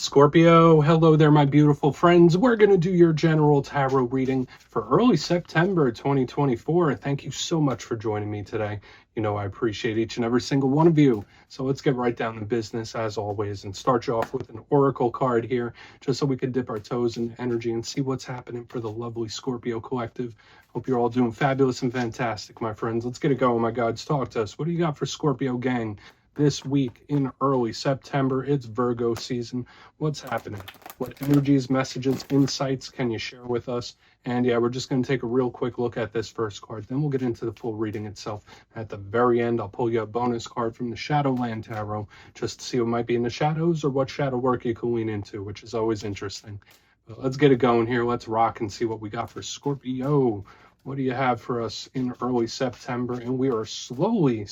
Scorpio, hello there, my beautiful friends. We're going to do your general tarot reading for early September 2024. Thank you so much for joining me today. You know, I appreciate each and every single one of you. So let's get right down to business as always and start you off with an oracle card here, just so we can dip our toes in energy and see what's happening for the lovely Scorpio collective. Hope you're all doing fabulous and fantastic, my friends. Let's get it going, my gods. Talk to us. What do you got for Scorpio gang? This week in early September, it's Virgo season. What's happening? What energies, messages, insights can you share with us? And yeah, we're just going to take a real quick look at this first card. Then we'll get into the full reading itself. At the very end, I'll pull you a bonus card from the Shadowland Tarot just to see what might be in the shadows or what shadow work you can lean into, which is always interesting. But let's get it going here. Let's rock and see what we got for Scorpio. What do you have for us in early September? And we are slowly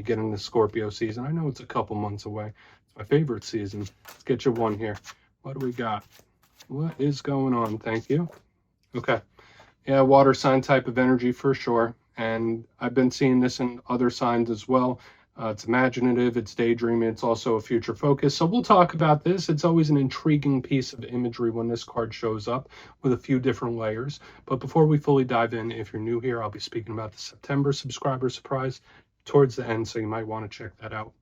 getting the Scorpio season. I know it's a couple months away. It's my favorite season. Let's get you one here. What do we got? What is going on? Thank you. Okay. Yeah, water sign type of energy for sure. And I've been seeing this in other signs as well. It's imaginative, it's daydreaming, it's also a future focus. So we'll talk about this. It's always an intriguing piece of imagery when this card shows up with a few different layers. But before we fully dive in, if you're new here, I'll be speaking about the September subscriber surprise towards the end, so you might want to check that out.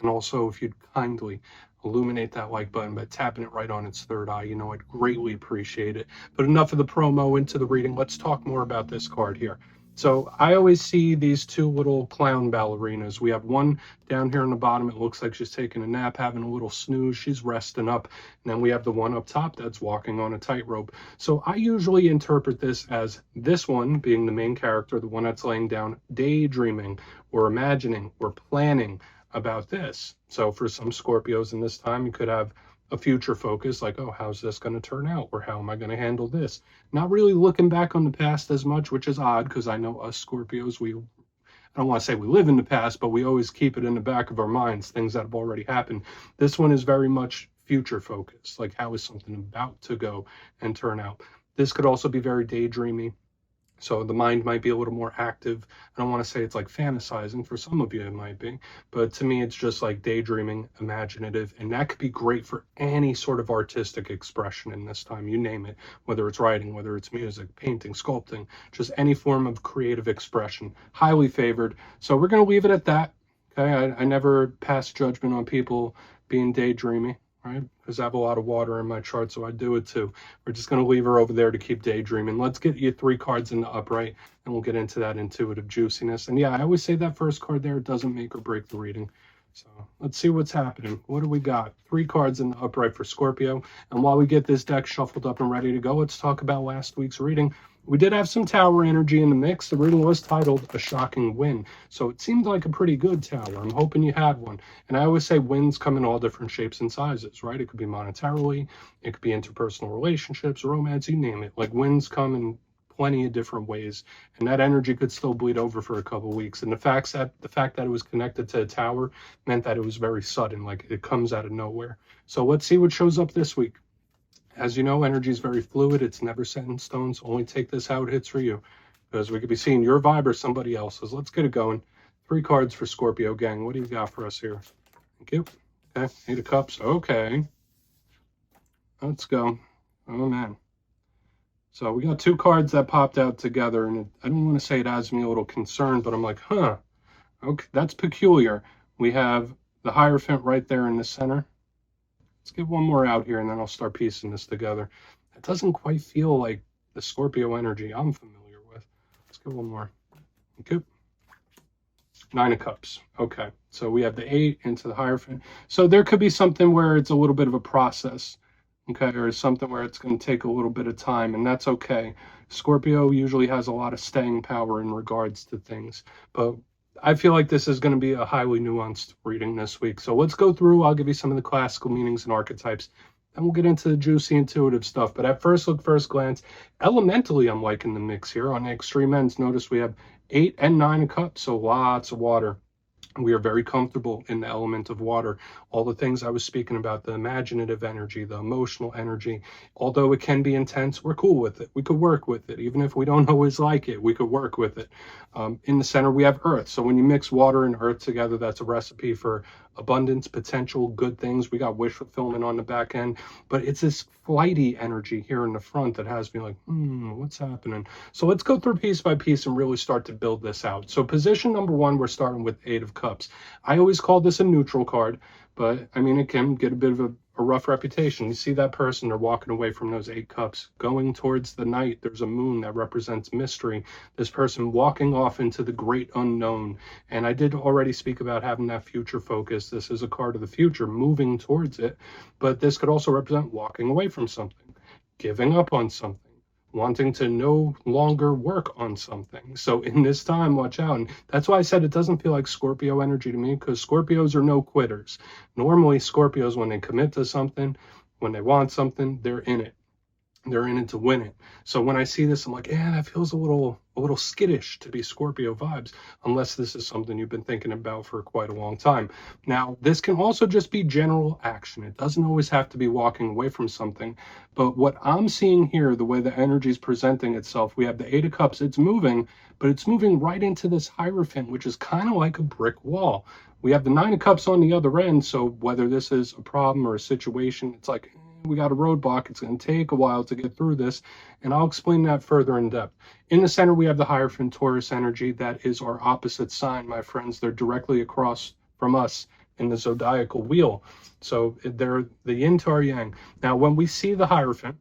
And also, if you'd kindly illuminate that like button by tapping it right on its third eye, you know, I'd greatly appreciate it. But enough of the promo, into the reading. Let's talk more about this card here. So I always see these two little clown ballerinas. We have one down here on the bottom. It looks like she's taking a nap, having a little snooze. She's resting up. And then we have the one up top that's walking on a tightrope. So I usually interpret this as this one being the main character, the one that's laying down, daydreaming or imagining or planning about this. So for some Scorpios in this time, you could have a future focus, like, oh, how's this going to turn out? Or how am I going to handle this? Not really looking back on the past as much, which is odd because I know us Scorpios, I don't want to say we live in the past, but we always keep it in the back of our minds, things that have already happened. This one is very much future focused, like how is something about to go and turn out? This could also be very daydreamy. So the mind might be a little more active. I don't want to say it's like fantasizing. For some of you, it might be. But to me, it's just like daydreaming, imaginative. And that could be great for any sort of artistic expression in this time. You name it, whether it's writing, whether it's music, painting, sculpting, just any form of creative expression. Highly favored. So we're going to leave it at that. Okay, I never pass judgment on people being daydreamy. Right? Because I have a lot of water in my chart, so I do it too. We're just going to leave her over there to keep daydreaming. Let's get you 3 cards in the upright, and we'll get into that intuitive juiciness. And yeah, I always say that first card there doesn't make or break the reading. So let's see what's happening. What do we got? 3 cards in the upright for Scorpio. And while we get this deck shuffled up and ready to go, let's talk about last week's reading. We did have some tower energy in the mix. The reading was titled A Shocking Win. So it seemed like a pretty good tower. I'm hoping you had one. And I always say wins come in all different shapes and sizes, right? It could be monetarily, it could be interpersonal relationships, romance, you name it. Like wins come in plenty of different ways. And that energy could still bleed over for a couple of weeks. And the fact that it was connected to a tower meant that it was very sudden, like it comes out of nowhere. So let's see what shows up this week. As you know, energy is very fluid. It's never set in stone. So only take this how it hits for you, because we could be seeing your vibe or somebody else's. Let's get it going. 3 cards for Scorpio gang. What do you got for us here? Thank you. Okay, 8 of Cups. Okay. Let's go. Oh, man. So we got 2 cards that popped out together, and I don't want to say it has me a little concerned, but I'm like, huh. Okay, that's peculiar. We have the Hierophant right there in the center. Let's get one more out here, and then I'll start piecing this together. It doesn't quite feel like the Scorpio energy I'm familiar with. Let's get one more. Okay. 9 of Cups. Okay, so we have the 8 into the Hierophant. So there could be something where it's a little bit of a process, okay, or something where it's going to take a little bit of time, and that's okay. Scorpio usually has a lot of staying power in regards to things, but I feel like this is going to be a highly nuanced reading this week. So let's go through. I'll give you some of the classical meanings and archetypes, and we'll get into the juicy intuitive stuff. But at first look, first glance, elementally, I'm liking the mix here. On the extreme ends, notice we have 8 and 9 of Cups, so lots of water. We are very comfortable in the element of water. All the things I was speaking about, the imaginative energy, the emotional energy, although it can be intense, we're cool with it. We could work with it. Even if we don't always like it, we could work with it. In the center, we have earth. So when you mix water and earth together, that's a recipe for abundance, potential, good things. We got wish fulfillment on the back end, but it's this flighty energy here in the front that has me like, what's happening? So let's go through piece by piece and really start to build this out. So position number one, we're starting with Eight of Cups. I always call this a neutral card, but I mean, it can get a bit of a rough reputation. You see that person, they're walking away from those Eight Cups, going towards the night. There's a moon that represents mystery. This person walking off into the great unknown. And I did already speak about having that future focus. This is a card of the future, moving towards it. But this could also represent walking away from something, giving up on something, wanting to no longer work on something. So in this time, watch out. And that's why I said it doesn't feel like Scorpio energy to me, because Scorpios are no quitters. Normally, Scorpios, when they commit to something, when they want something, they're in it. They're in it to win it. So when I see this, I'm like, yeah, that feels a little skittish to be Scorpio vibes, unless this is something you've been thinking about for quite a long time. Now, this can also just be general action. It doesn't always have to be walking away from something. But what I'm seeing here, the way the energy is presenting itself, we have the Eight of Cups. It's moving, but it's moving right into this Hierophant, which is kind of like a brick wall. We have the Nine of Cups on the other end. So whether this is a problem or a situation, it's like, we got a roadblock. It's going to take a while to get through this, and I'll explain that further in depth. In the center, we have the Hierophant Taurus energy. That is our opposite sign, my friends. They're directly across from us in the zodiacal wheel. So they're the yin to our yang. Now, when we see the Hierophant,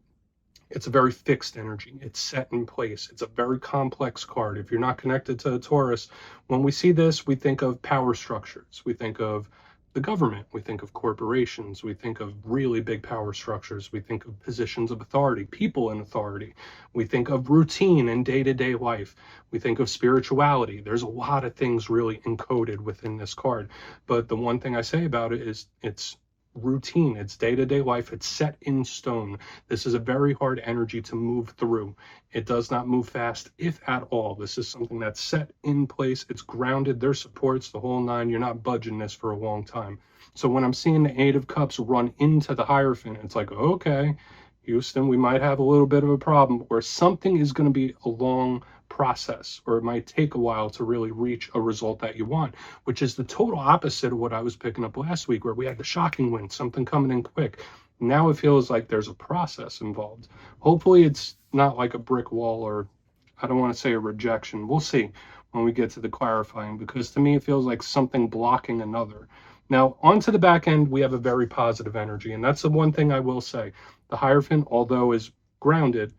it's a very fixed energy. It's set in place. It's a very complex card. If you're not connected to a Taurus, when we see this, we think of power structures. We think of the government, we think of corporations, we think of really big power structures, we think of positions of authority, people in authority, we think of routine and day-to-day life, we think of spirituality. There's a lot of things really encoded within this card, but the one thing I say about it is it's routine, it's day-to-day life, it's set in stone. This is a very hard energy to move through. It does not move fast, if at all. This is something that's set in place, it's grounded, there's supports, the whole nine. You're not budging this for a long time. So when I'm seeing the Eight of Cups run into the Hierophant, it's like, okay, Houston, we might have a little bit of a problem, or something is going to be a long process, or it might take a while to really reach a result that you want, which is the total opposite of what I was picking up last week, where we had the shocking win, something coming in quick. Now it feels like there's a process involved. Hopefully it's not like a brick wall, or I don't want to say a rejection. We'll see when we get to the clarifying, because to me it feels like something blocking another. Now, onto the back end, we have a very positive energy, and that's the one thing I will say. The Hierophant, although is grounded,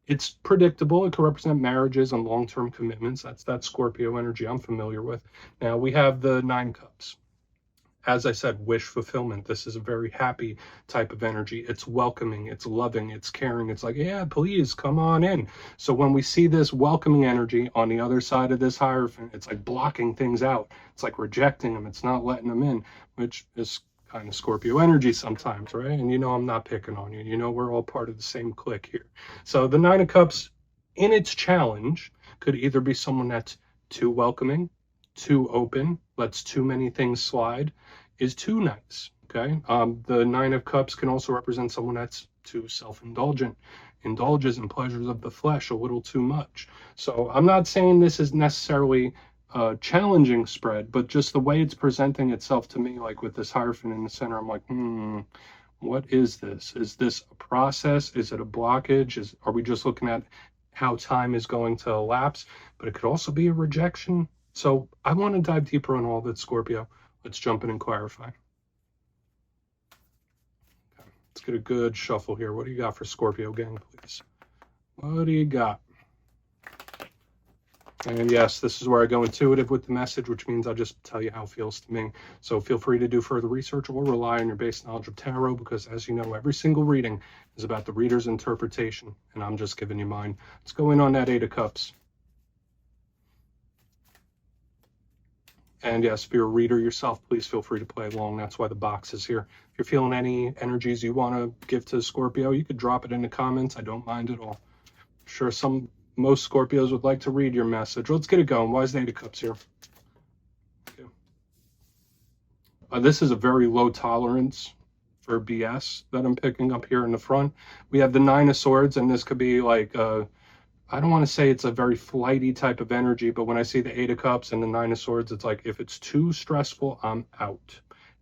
it's predictable. It can represent marriages and long-term commitments. That's that Scorpio energy I'm familiar with. Now, we have the Nine Cups. As I said, wish fulfillment. This is a very happy type of energy. It's welcoming, it's loving, it's caring. It's like, yeah, please come on in. So when we see this welcoming energy on the other side of this Hierophant, it's like blocking things out. It's like rejecting them. It's not letting them in, which is kind of Scorpio energy sometimes, right? And you know, I'm not picking on you. You know, we're all part of the same clique here. So the Nine of Cups, in its challenge, could either be someone that's too welcoming, too open, lets too many things slide, is too nice, okay? The Nine of Cups can also represent someone that's too self-indulgent, indulges in pleasures of the flesh a little too much. So I'm not saying this is necessarily a challenging spread, but just the way it's presenting itself to me, like with this Hierophant in the center, I'm like, what is this? Is this a process? Is it a blockage? Are we just looking at how time is going to elapse? But it could also be a rejection. So I want to dive deeper on all that, Scorpio. Let's jump in and clarify. Okay, let's get a good shuffle here. What do you got for Scorpio gang, please? What do you got? And yes, this is where I go intuitive with the message, which means I'll just tell you how it feels to me. So feel free to do further research or rely on your base knowledge of tarot, because as you know, every single reading is about the reader's interpretation, and I'm just giving you mine. Let's go in on that Eight of Cups. And yes, if you're a reader yourself, please feel free to play along. That's why the box is here. If you're feeling any energies you want to give to Scorpio, you could drop it in the comments. I don't mind at all. I'm sure most Scorpios would like to read your message. Let's get it going. Why is the Eight of Cups here? Okay. This is a very low tolerance for BS that I'm picking up here in the front. We have the Nine of Swords, and this could be like I don't want to say it's a very flighty type of energy, but when I see the Eight of Cups and the Nine of Swords, it's like, if it's too stressful, I'm out.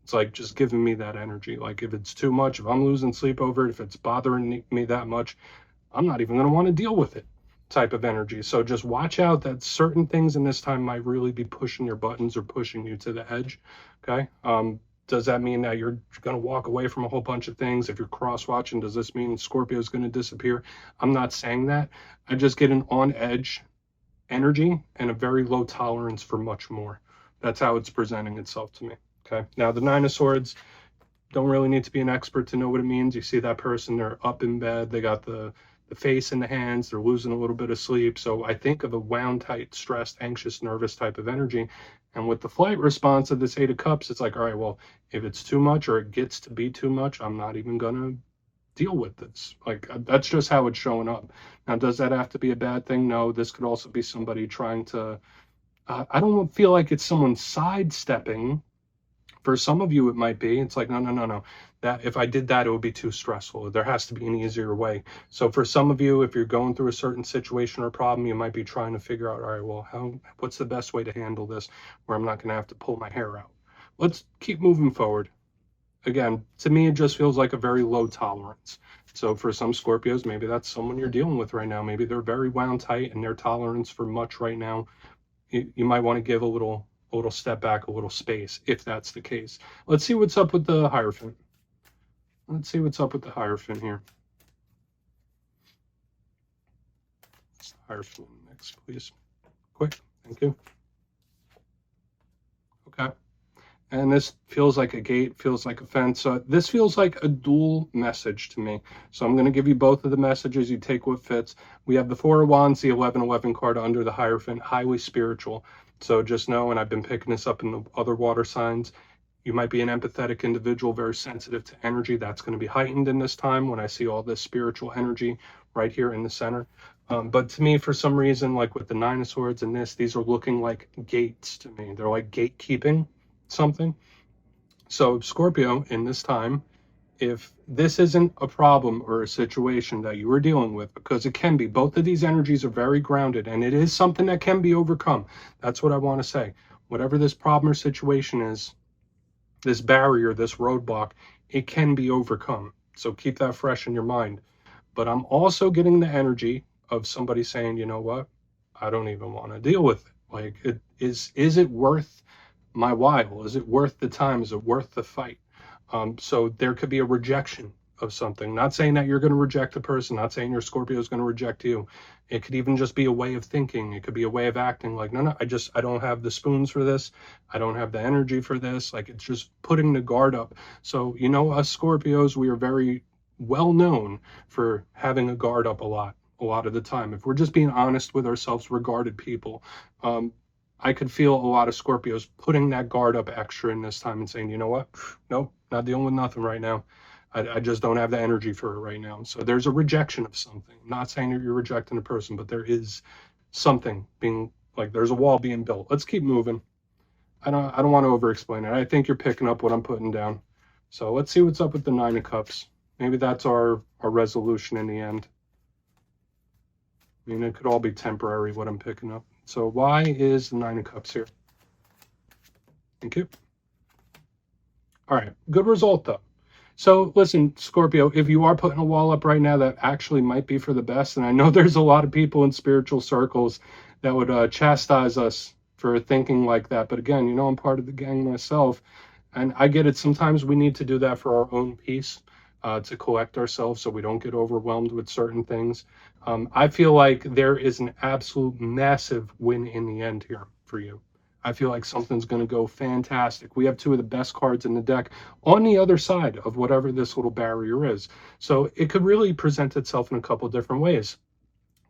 It's like just giving me that energy. Like if it's too much, if I'm losing sleep over it, if it's bothering me that much, I'm not even going to want to deal with it type of energy. So just watch out that certain things in this time might really be pushing your buttons or pushing you to the edge. Okay. Does that mean that you're going to walk away from a whole bunch of things? If you're cross watching, does this mean Scorpio is going to disappear? I'm not saying that. I just get an on edge energy and a very low tolerance for much more. That's how it's presenting itself to me. Okay. Now the Nine of Swords, don't really need to be an expert to know what it means. You see that person, they're up in bed, they got the face in the hands, they're losing a little bit of sleep. So I think of a wound tight, stressed, anxious, nervous type of energy. And with the flight response of this Eight of Cups, it's like, all right, well, if it's too much or it gets to be too much, I'm not even gonna deal with this. Like that's just how it's showing up. Now, does that have to be a bad thing? No, this could also be somebody trying to, I don't feel like it's someone sidestepping. For some of you, it might be. It's like, no, no, no, no. That if I did that, it would be too stressful. There has to be an easier way. So for some of you, if you're going through a certain situation or problem, you might be trying to figure out, all right, well, what's the best way to handle this where I'm not going to have to pull my hair out? Let's keep moving forward. Again, to me, it just feels like a very low tolerance. So for some Scorpios, maybe that's someone you're dealing with right now. Maybe they're very wound tight and their tolerance for much right now, you might want to give a little step back, a little space, if that's the case. Let's see what's up with the Hierophant. Let's see what's up with the Hierophant here. Hierophant next, please. Quick, thank you. Okay. And this feels like a gate, feels like a fence. So this feels like a dual message to me. So I'm going to give you both of the messages. You take what fits. We have the Four of Wands, the 1111 card under the Hierophant, highly spiritual. So just know, and I've been picking this up in the other water signs, you might be an empathetic individual, very sensitive to energy. That's going to be heightened in this time when I see all this spiritual energy right here in the center. But to me, for some reason, like with the Nine of Swords and this, these are looking like gates to me. They're like gatekeeping something. So Scorpio, in this time, if this isn't a problem or a situation that you are dealing with, because it can be, both of these energies are very grounded and it is something that can be overcome. That's what I want to say. Whatever this problem or situation is, this barrier, this roadblock, it can be overcome. So keep that fresh in your mind. But I'm also getting the energy of somebody saying, you know what, I don't even want to deal with it. Like, is it worth my while? Is it worth the time? Is it worth the fight? So there could be a rejection of something. Not saying that you're going to reject a person, not saying your Scorpio is going to reject you. It could even just be a way of thinking. It could be a way of acting like, no, I don't have the spoons for this. I don't have the energy for this. Like, it's just putting the guard up. So, you know, us Scorpios, we are very well known for having a guard up a lot of the time. If we're just being honest with ourselves, we're guarded people. I could feel a lot of Scorpios putting that guard up extra in this time and saying, you know what? Nope, not dealing with nothing right now. I just don't have the energy for it right now. So there's a rejection of something. I'm not saying that you're rejecting a person, but there is something being, like, there's a wall being built. Let's keep moving. I don't want to over explain it. I think you're picking up what I'm putting down. So let's see what's up with the Nine of Cups. Maybe that's our resolution in the end. I mean, it could all be temporary, what I'm picking up. So why is the Nine of Cups here? Thank you. All right, good result though. So listen, Scorpio, if you are putting a wall up right now, that actually might be for the best. And I know there's a lot of people in spiritual circles that would chastise us for thinking like that. But again, you know, I'm part of the gang myself. And I get it. Sometimes we need to do that for our own peace, to collect ourselves so we don't get overwhelmed with certain things. I feel like there is an absolute massive win in the end here for you. I feel like something's going to go fantastic. We have two of the best cards in the deck on the other side of whatever this little barrier is. So it could really present itself in a couple different ways.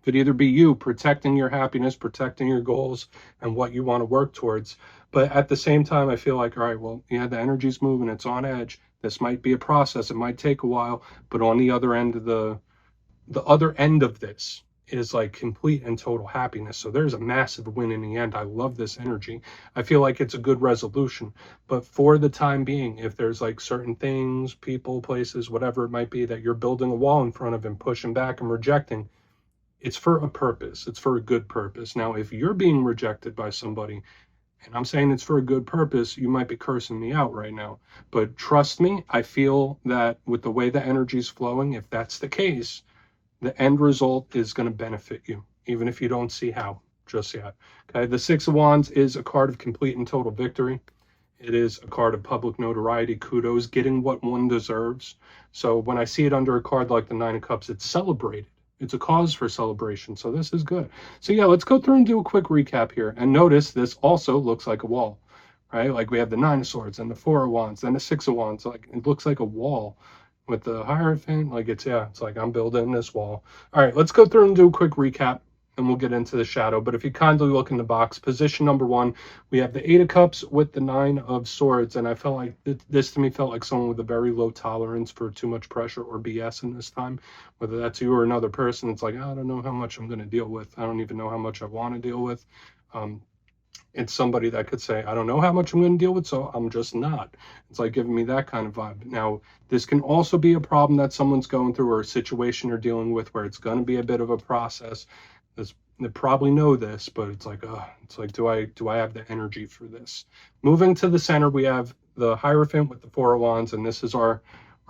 It could either be you protecting your happiness, protecting your goals and what you want to work towards. But at the same time, I feel like, all right, well, yeah, the energy's moving, it's on edge. This might be a process. It might take a while, but on the other end of the other end of this is like complete and total happiness. So there's a massive win in the end. I love this energy. I feel like it's a good resolution. But for the time being, if there's like certain things, people, places, whatever it might be that you're building a wall in front of and pushing back and rejecting, it's for a purpose. It's for a good purpose. Now, if you're being rejected by somebody, and I'm saying it's for a good purpose, you might be cursing me out right now. But trust me, I feel that with the way the energy is flowing, if that's the case, the end result is going to benefit you, even if you don't see how just yet. Okay, the Six of Wands is a card of complete and total victory. It is a card of public notoriety, kudos, getting what one deserves. So when I see it under a card like the Nine of Cups, it's celebrated. It's a cause for celebration. So this is good. So yeah, let's go through and do a quick recap here. And notice this also looks like a wall, right? Like we have the Nine of Swords and the Four of Wands and the Six of Wands. Like it looks like a wall with the Hierophant. Like it's like I'm building this wall. All right, let's go through and do a quick recap, and we'll get into the shadow. But if you kindly look in the box, position number 1, we have the Eight of Cups with the Nine of Swords. And I felt like this to me felt like someone with a very low tolerance for too much pressure or BS in this time. Whether that's you or another person, it's like, I don't know how much I'm going to deal with. I don't even know how much I want to deal with. It's somebody that could say, I don't know how much I'm going to deal with, so I'm just not. It's like giving me that kind of vibe. Now, this can also be a problem that someone's going through or a situation you're dealing with where it's going to be a bit of a process. They probably know this, but it's like, do I have the energy for this? Moving to the center, we have the Hierophant with the Four of Wands, and this is our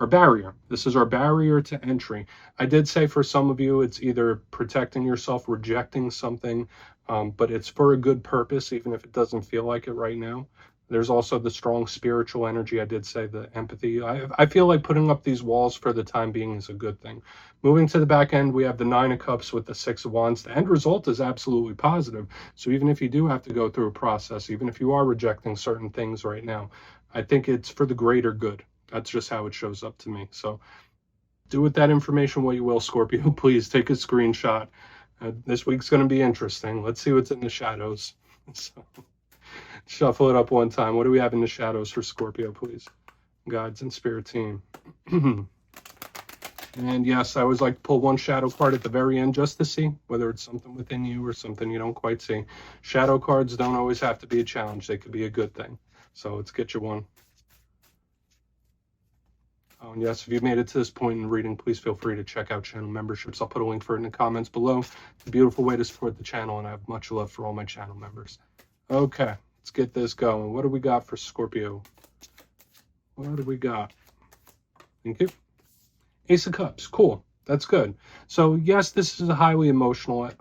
barrier. This is our barrier to entry. I did say for some of you, it's either protecting yourself, rejecting something, but it's for a good purpose, even if it doesn't feel like it right now. There's also the strong spiritual energy. I did say the empathy. I feel like putting up these walls for the time being is a good thing. Moving to the back end, we have the Nine of Cups with the Six of Wands. The end result is absolutely positive. So even if you do have to go through a process, even if you are rejecting certain things right now, I think it's for the greater good. That's just how it shows up to me. So do with that information what you will, Scorpio. Please take a screenshot. This week's going to be interesting. Let's see what's in the shadows. So, shuffle it up one time. What do we have in the shadows for Scorpio, please? Guides and spirit team. And yes, I always like to pull one shadow card at the very end just to see whether it's something within you or something you don't quite see. Shadow cards don't always have to be a challenge. They could be a good thing. So let's get you one. Oh, and yes, if you've made it to this point in reading, please feel free to check out channel memberships. I'll put a link for it in the comments below. It's a beautiful way to support the channel, and I have much love for all my channel members. Okay, let's get this going. What do we got for Scorpio? What do we got? Thank you. Ace of Cups. Cool. That's good. So yes, this is a highly emotional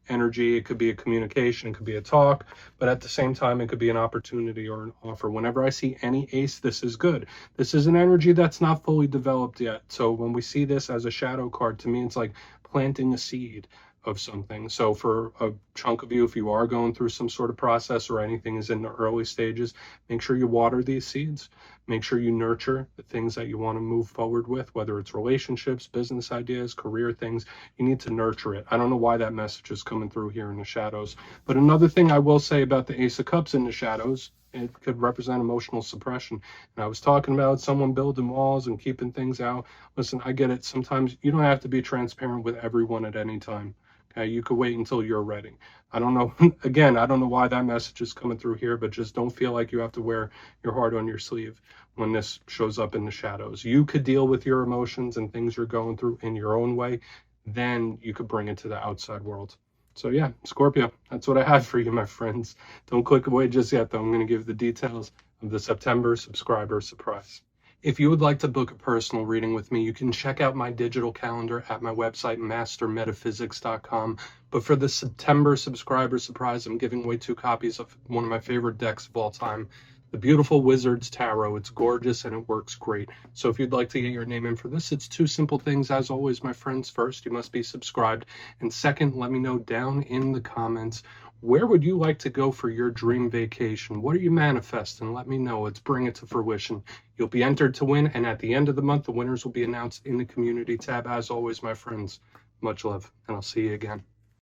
energy. It could be a communication, it could be a talk, but at the same time, it could be an opportunity or an offer. Whenever I see any ace, this is good. This is an energy that's not fully developed yet. So when we see this as a shadow card, to me, it's like planting a seed of something. So for a chunk of you, if you are going through some sort of process or anything is in the early stages, make sure you water these seeds. Make sure you nurture the things that you want to move forward with, whether it's relationships, business ideas, career things. You need to nurture it. I don't know why that message is coming through here in the shadows. But another thing I will say about the Ace of Cups in the shadows, it could represent emotional suppression. And I was talking about someone building walls and keeping things out. Listen, I get it. Sometimes you don't have to be transparent with everyone at any time. Okay, you could wait until you're ready. I don't know. Again, I don't know why that message is coming through here, but just don't feel like you have to wear your heart on your sleeve when this shows up in the shadows. You could deal with your emotions and things you're going through in your own way. Then you could bring it to the outside world. So yeah, Scorpio, that's what I have for you, my friends. Don't click away just yet, though. I'm going to give the details of the September subscriber surprise. If you would like to book a personal reading with me, you can check out my digital calendar at my website, mastermetaphysics.com. But for the September subscriber surprise, I'm giving away 2 copies of one of my favorite decks of all time, the beautiful Wizard's Tarot. It's gorgeous and it works great. So if you'd like to get your name in for this, it's 2 simple things. As always, my friends, first, you must be subscribed. And second, let me know down in the comments, where would you like to go for your dream vacation? What are you manifesting? Let me know. Let's bring it to fruition. You'll be entered to win, and at the end of the month, the winners will be announced in the community tab. As always, my friends, much love, and I'll see you again.